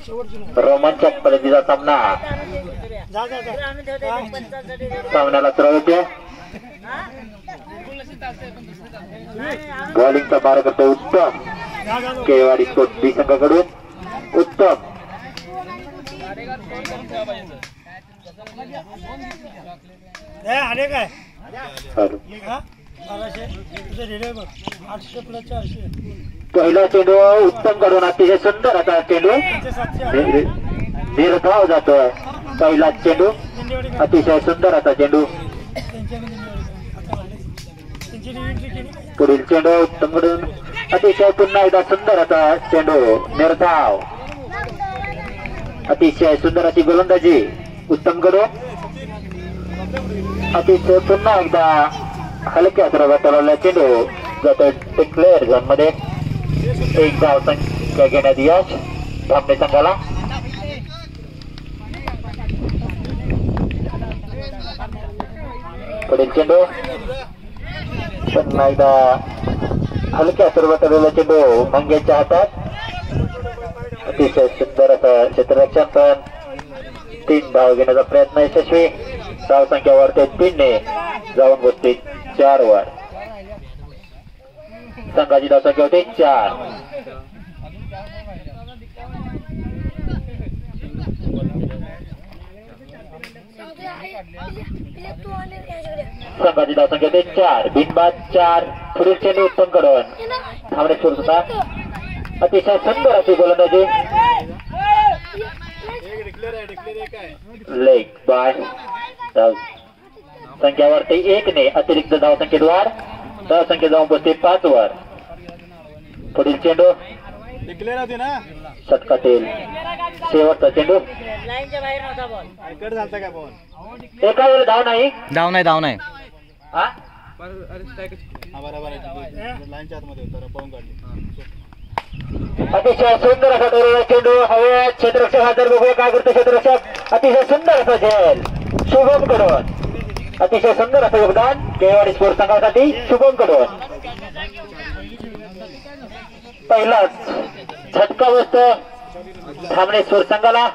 रोमांचक पद्धतीचा सामना सामन्याला सुरुवात होते. बॉलिंगचा मार करतो उत्तम केवाडी स्पोर्ट्स बी संघाकडून. उत्तम पहिला चेंडू उत्तम कडून अतिशय सुंदर असा चेंडू निर्धाव जातोय. पहिला चेंडू अतिशय सुंदर असा चेंडू. पुढील चेंडू उत्तम कडून अतिशय पुन्हा एकदा सुंदर असा चेंडू निर्धाव. अतिशय सुंदर अशी गोलंदाजी उत्तम कडून. अतिशय पुन्हा एकदा हलक्या स्वरात चालवलेला चेंडू जातो डिक्लेअर झोन मध्ये. एक धाव संख्या घेण्यात यश धामणे संघाला. पुढील चेंडू पुन्हा एकदा हलक्या स्वरात आलेला चेंडू मंगेशच्या हातात. अतिशय सुंदर असं क्षेत्ररक्षण पण 3 धाव घेण्याचा प्रयत्न यशस्वी. धाव संख्या वाढते 3 ने जाऊन बसते 4 वर. संघाची धाव संख्या होते 4. संघाची धाव संख्या होते 4. बिनबाद 4. पुढील चेंडू उत्तम कडून थांबणे सुरू होता. अतिशय सुंदर अशी गोलंदाजी. Leg bye. धाव संख्या वाढते 1 ने. अतिरिक्त धाव संख्येत वाढ. धाव संख्या जाऊन पोहोचते 5 वर. पुढील चेंडू षटकातील शेवटचा चेंडू. एका वेळी धाव नाही. हा अतिशय सुंदर असा ठरवलेला चेंडू हवे. क्षेत्ररक्षक हातात बघूया काय करतो क्षेत्ररक्षक. अतिशय सुंदर असा झेल शुभम कडून. अतिशय सुंदर असं योगदान केवाडी स्पोर्ट्स संघासाठी शुभम कडून. पहिलाच झटका बसतो धामणे स्पोर्ट्स संघाला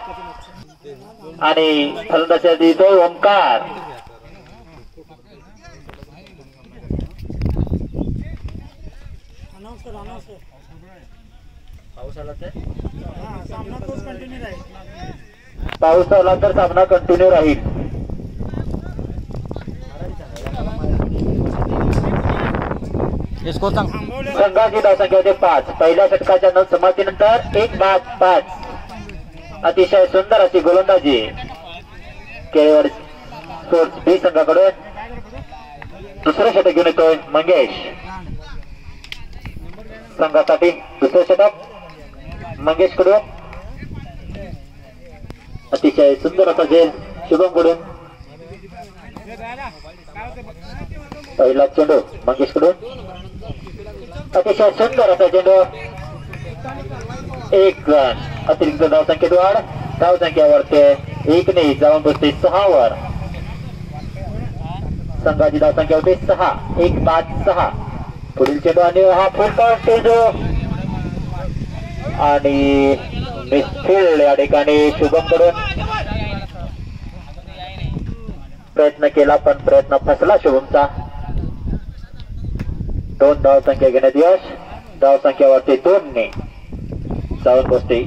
आणि फलंदाजी देतो ओंकार. पाऊस आला तर सामना कंटिन्यू राहील. संघाची धाव संख्या होते 5. पहिल्या षटकाच्या समाप्तीनंतर 1-5. अतिशय सुंदर अशी गोलंदाजी केवळ स्पोर्ट्स बी संघाकडून. दुसरं षटक घेऊन येतोय मंगेश संघासाठी. दुसरं षटक मंगेश कडून. अतिशय सुंदर असा झेल शुभम कडून. पहिला चेंडू मंगेश कडून. अतिशय सुंदर असा चेंडू. 1 रन. अतिरिक्त धाव संख्येत वाढ. धाव संख्या वाढते 1 ने जाऊन बसते 6 वर. संघाची धाव संख्या होते 6. 1-5-6. पुढील चेंडू आणि हा फुलटॉस चेंडू आणि मिसफील्ड या ठिकाणी शुभम कडून. प्रयत्न केला पण प्रयत्न फसला शुभमचा. 2 धाव संख्या घेण्यात यश. धाव संख्या वाढते 2 ने जाऊन बसते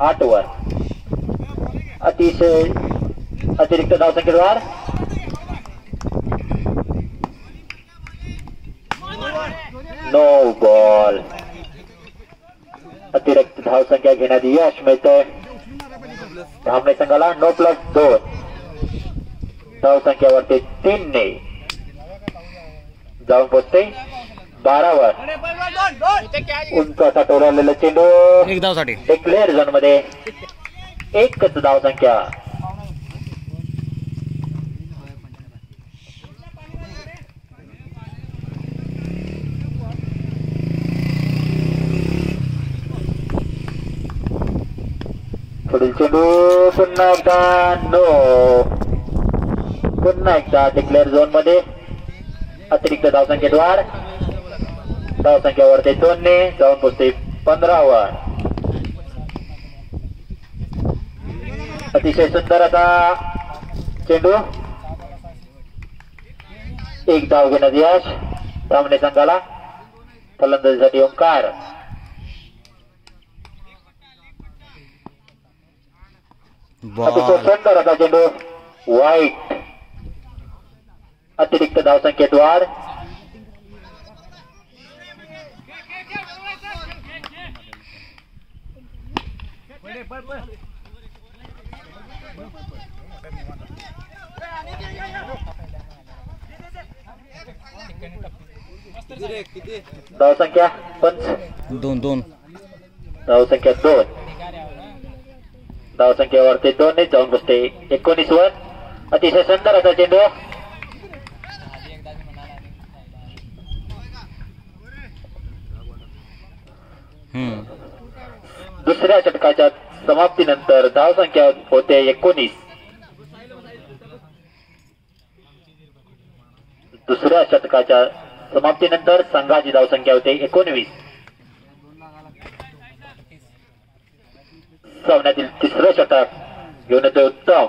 8 वर. अतिशय अतिरिक्त धाव संख्येत वाढ. No ball. अतिरिक्त धाव संख्या घेण्यात यश मिळतंय धामणे संघाला. 9+2. धाव संख्या वाढते 3 ने जाऊन पोहोचते 12 वर. उंच असा टोलवलेला चेंडू एक धावसाठी डिक्लेअर झोन मध्ये. 1च धाव संख्या. पुढील चेंडू पुन्हा एकदा नो. पुन्हा एकदा डिक्लेअर झोन मध्ये. अतिरिक्त धाव संख्येत वाढ. धाव संख्या वाढते 2 ने जाऊन पोहोचते 15 वर. अतिशय सुंदर असा चेंडू, एक धाव घेण्यात यश सामने संघाला. फलंदाजीसाठी ओंकार. अतिशय सुंदर असा चेंडू वाईट. अतिरिक्त धावसंख्येत वाढ. धावसंख्या 2 धावसंख्या 2. धावसंख्येवरती 2 जाऊन बसते 19 वर. अतिशय सुंदर असा चेंडू. दुसऱ्या षटकाच्या समाप्तीनंतर धावसंख्या होते 19. दुसऱ्या षटकाच्या समाप्तीनंतर संघाची धावसंख्या होते 19. सामन्यातील तिसरं षटक घेऊन येतोय उत्तम.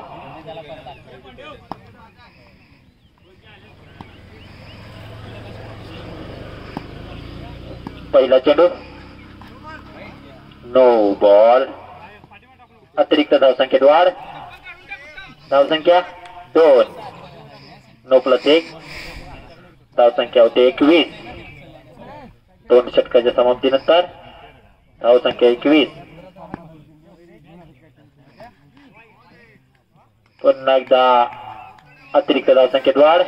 पहिला चेंडू नो बॉल. अतिरिक्त धावसंख्येत वाढ. धावसंख्या 2. 9+1 धावसंख्या होते 21. 2 षटकाच्या समाप्तीनंतर धावसंख्या 21. पुन्हा एकदा अतिरिक्त धावसंख्येत वाढ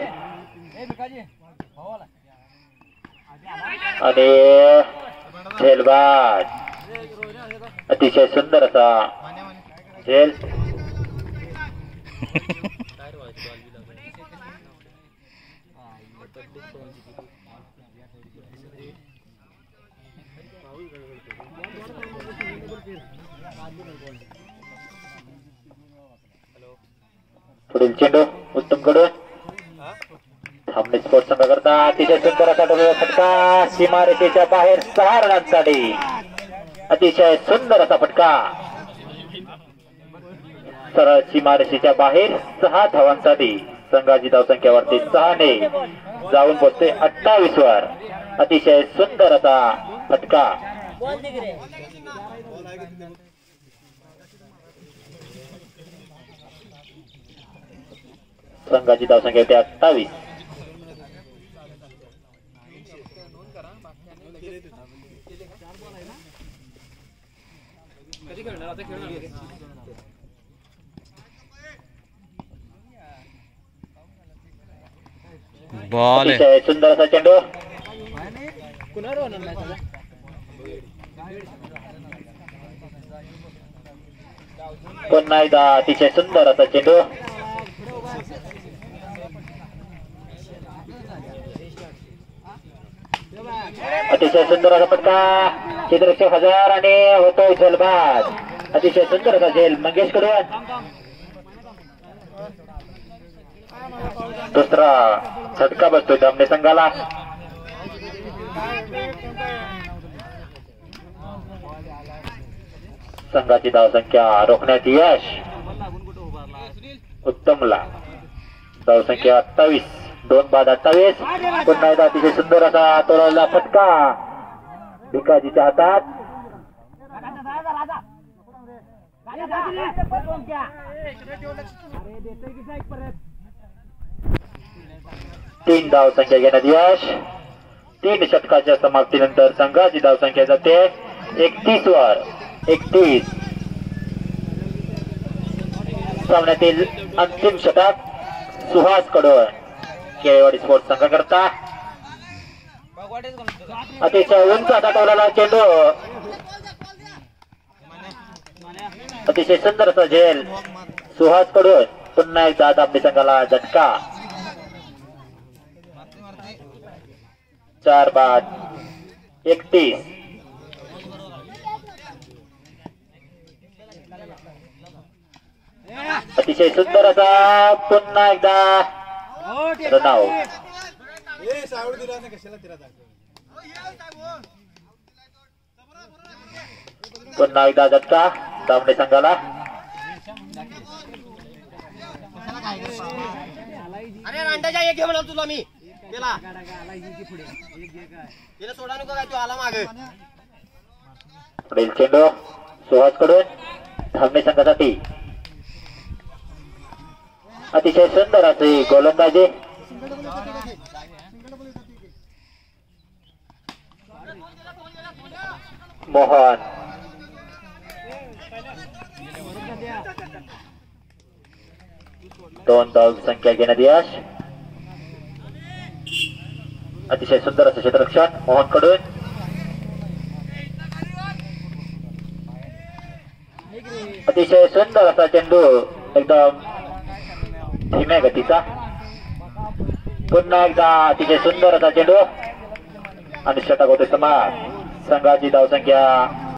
आणि झेलबाद. अतिशय सुंदर असा झेल. पुढील चेंडू उत्तम कडून. थांबणे स्पोर्ट्स संघाकरता अतिशय सुंदर असा डोळा फटका. सीमारेषेच्या बाहेर 6 रनांसाठी अतिशय सुंदर असा फटका. सरळ सीमारेषेच्या बाहेर 6 धावांसाठी संघाची धावसंख्यावरती 6 ने जाऊन पोहोचते 28 वर. अतिशय सुंदर असा फटका. संघाची धावसंख्या होते 28. बॉल अतिशय सुंदर असा चेंडू. पुन्हा एकदा अतिशय सुंदर असा चेंडू. अतिशय सुंदर असा फटका. क्षेत्ररक्षक 1000 आणि होतोय झेलबाद. अतिशय सुंदर असा झेल मंगेश कडून. दुसरा झटका बसतोय धामणे संघाला. संघाची धावसंख्या रोखण्यात यश उत्तमला. धावसंख्या 28. 2 बाद 28. पुन्हा एकदा अतिशय सुंदर असा तोडलेला फटका भिकाजीच्या हातात. तीन धावसंख्या घेण्यात यश. 3 षटकाच्या समाप्तीनंतर संघाची धावसंख्या जाते 31 वर. 31. सामन्यातील अंतिम षटक सुहास कडून केळेवाडी स्पोर्ट्स संघाकरता. अतिशय उंच टाकवलेला चेंडू. अतिशय सुंदर असा झेल सुहास कडून. पुन्हा एकदा धामणे संघाला झटका. 4 बाद 31. अतिशय सुंदर असा पुन्हा एकदा रनआउट. पुन्हा एकदा झटका धामणे संघाला. अंड्याच्या एक घे म्हणाल तुला मी त्याला सोडा नको काय तू आला मागे पुढील चेंडू सुहास कडून धावणे संघासाठी अतिशय सुंदर असे गोलंदाजी मोहन दोन धाव संख्या घेण्यात यश अतिशय सुंदर असं क्षेत्ररक्षण मोहन कडून अतिशय सुंदर असा चेंडू एकदम धीम्या गतीचा पुन्हा एकदा अतिशय सुंदर असा चेंडू आणि षटक होते समाज संघाची धावसंख्या